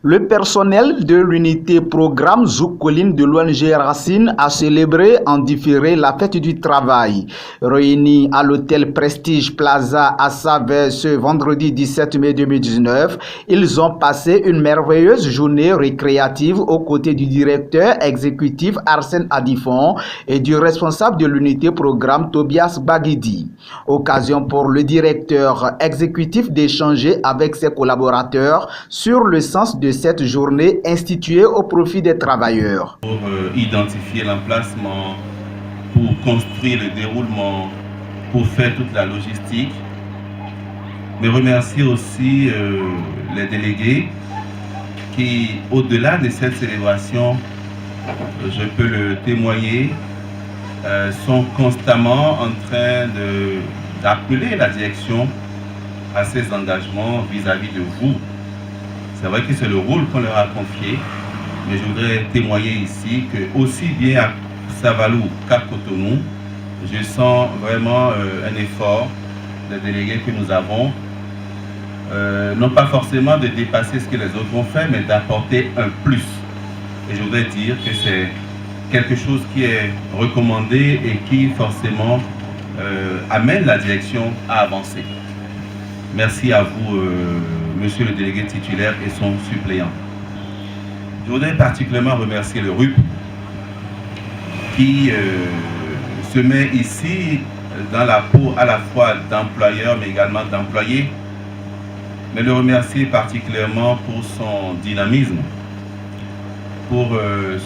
Le personnel de l'unité programme Zoukoline de l'ONG Racine a célébré en différé la fête du travail. Réunis à l'hôtel Prestige Plaza à Savès ce vendredi 17 mai 2019, ils ont passé une merveilleuse journée récréative aux côtés du directeur exécutif Arsène Adifon et du responsable de l'unité programme Tobias Baguidi. Occasion pour le directeur exécutif d'échanger avec ses collaborateurs sur le sens de cette journée instituée au profit des travailleurs. Pour identifier l'emplacement, pour construire le déroulement, pour faire toute la logistique. Mais remercier aussi les délégués qui, au-delà de cette célébration, je peux le témoigner, sont constamment en train d'appeler la direction à ses engagements vis-à-vis de vous. C'est vrai que c'est le rôle qu'on leur a confié, mais je voudrais témoigner ici que aussi bien à Savalou qu'à Cotonou, je sens vraiment un effort des délégués que nous avons, non pas forcément de dépasser ce que les autres ont fait, mais d'apporter un plus. Et je voudrais dire que c'est quelque chose qui est recommandé et qui forcément amène la direction à avancer. Merci à vous, monsieur le délégué titulaire et son suppléant. Je voudrais particulièrement remercier le RUP qui se met ici dans la peau à la fois d'employeur mais également d'employé, mais le remercier particulièrement pour son dynamisme, pour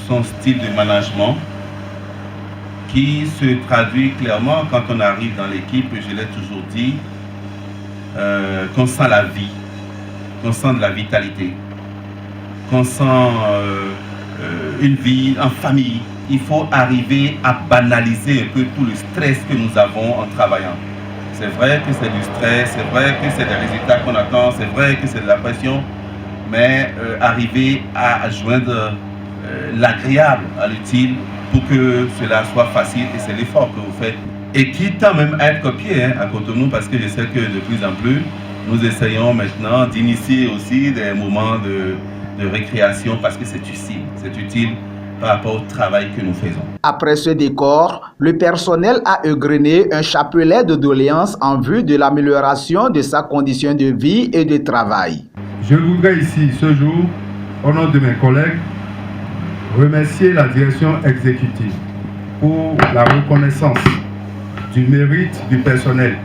son style de management qui se traduit clairement quand on arrive dans l'équipe, je l'ai toujours dit, qu'on sent la vie, qu'on sent de la vitalité, qu'on sent une vie en famille. Il faut arriver à banaliser un peu tout le stress que nous avons en travaillant. C'est vrai que c'est du stress, c'est vrai que c'est des résultats qu'on attend, c'est vrai que c'est de la pression, mais arriver à joindre l'agréable à l'utile pour que cela soit facile, et c'est l'effort que vous faites. Et qui tend même à être copié à Cotonou, parce que je sais que de plus en plus, nous essayons maintenant d'initier aussi des moments de récréation parce que c'est utile par rapport au travail que nous faisons. Après ce décor, le personnel a égrené un chapelet de doléances en vue de l'amélioration de sa condition de vie et de travail. Je voudrais ici, ce jour, au nom de mes collègues, remercier la direction exécutive pour la reconnaissance du mérite du personnel,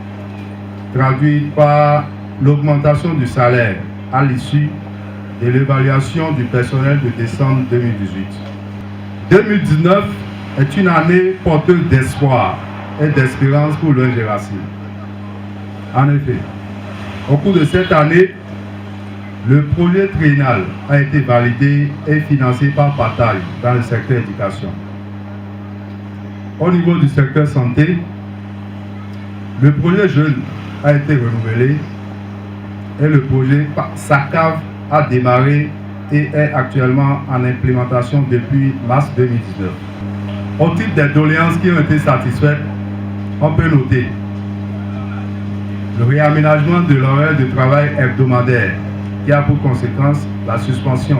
traduit par l'augmentation du salaire à l'issue de l'évaluation du personnel de décembre 2018. 2019 est une année porteuse d'espoir et d'espérance pour l'ONG Racine. En effet, au cours de cette année, le projet triennal a été validé et financé par partage dans le secteur éducation. Au niveau du secteur santé, le projet jeune a été renouvelé et le projet SACAV a démarré et est actuellement en implémentation depuis mars 2019. Au titre des doléances qui ont été satisfaites, on peut noter le réaménagement de l'horaire de travail hebdomadaire qui a pour conséquence la suspension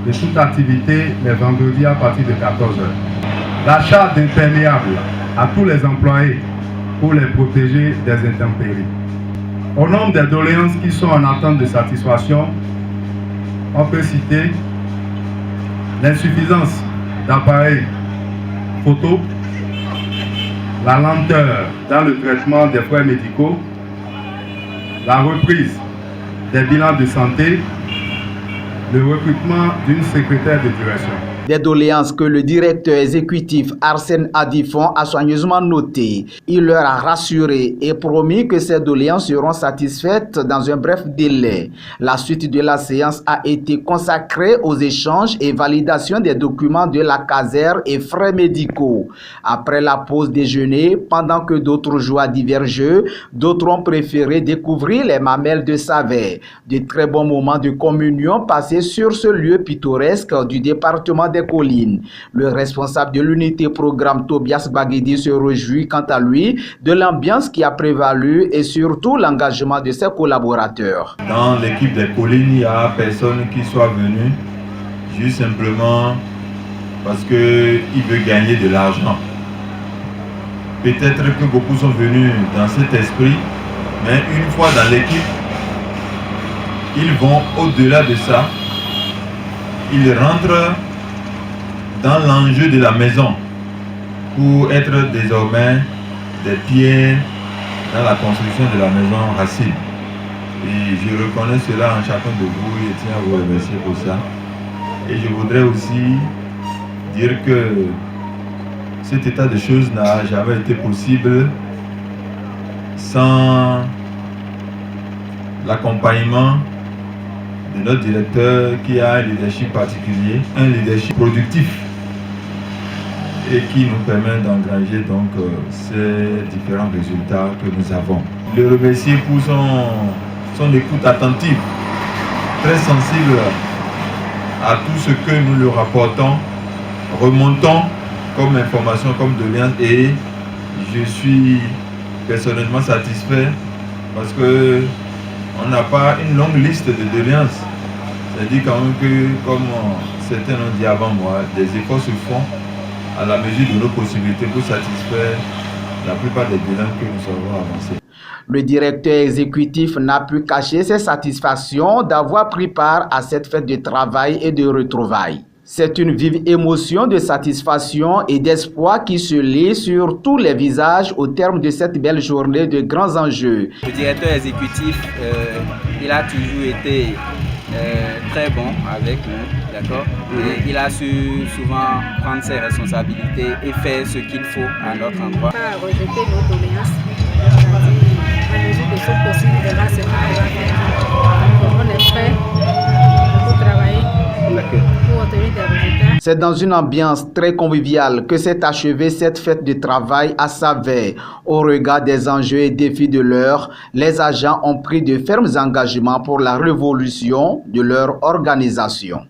de toute activité les vendredis à partir de 14 h. L'achat d'imperméables à tous les employés pour les protéger des intempéries. Au nombre des doléances qui sont en attente de satisfaction, on peut citer l'insuffisance d'appareils photo, la lenteur dans le traitement des frais médicaux, la reprise des bilans de santé, le recrutement d'une secrétaire de direction. Des doléances que le directeur exécutif Arsène Adifon a soigneusement notées. Il leur a rassuré et promis que ces doléances seront satisfaites dans un bref délai. La suite de la séance a été consacrée aux échanges et validations des documents de la caserne et frais médicaux. Après la pause déjeuner, pendant que d'autres jouent à divers jeux, d'autres ont préféré découvrir les mamelles de Savès. De très bons moments de communion passés sur ce lieu pittoresque du département des collines. Le responsable de l'unité programme Tobias Baguedi se réjouit quant à lui de l'ambiance qui a prévalu et surtout l'engagement de ses collaborateurs. Dans l'équipe des collines, il n'y a personne qui soit venu juste simplement parce qu'il veut gagner de l'argent. Peut-être que beaucoup sont venus dans cet esprit, mais une fois dans l'équipe, ils vont au-delà de ça. Ils rentrent dans l'enjeu de la maison pour être désormais des pieds dans la construction de la maison Racine. Et je reconnais cela en chacun de vous et tiens à vous remercier pour ça. Et je voudrais aussi dire que cet état de choses n'a jamais été possible sans l'accompagnement de notre directeur qui a un leadership particulier, un leadership productif et qui nous permet d'engranger donc ces différents résultats que nous avons. Le remercier pour son écoute attentive, très sensible à tout ce que nous lui rapportons, remontons comme information, comme doléance, et je suis personnellement satisfait parce que on n'a pas une longue liste de doléances. C'est-à-dire quand même que, comme certains l'ont dit avant moi, des efforts se font à la mesure de nos possibilités pour satisfaire la plupart des doléances que nous avons avancées. Le directeur exécutif n'a pu cacher ses satisfactions d'avoir pris part à cette fête de travail et de retrouvailles. C'est une vive émotion de satisfaction et d'espoir qui se lit sur tous les visages au terme de cette belle journée de grands enjeux. Le directeur exécutif, il a toujours été très bon avec nous, d'accord. Il a su souvent prendre ses responsabilités et faire ce qu'il faut à notre endroit. Pas rejeter nos doléances, à mesure de ce possible, de là, c'est ce qu'on va faire. On est prêt pour travailler, pour obtenir des résultats. C'est dans une ambiance très conviviale que s'est achevée cette fête de travail à Savès. Au regard des enjeux et défis de l'heure, les agents ont pris de fermes engagements pour la révolution de leur organisation.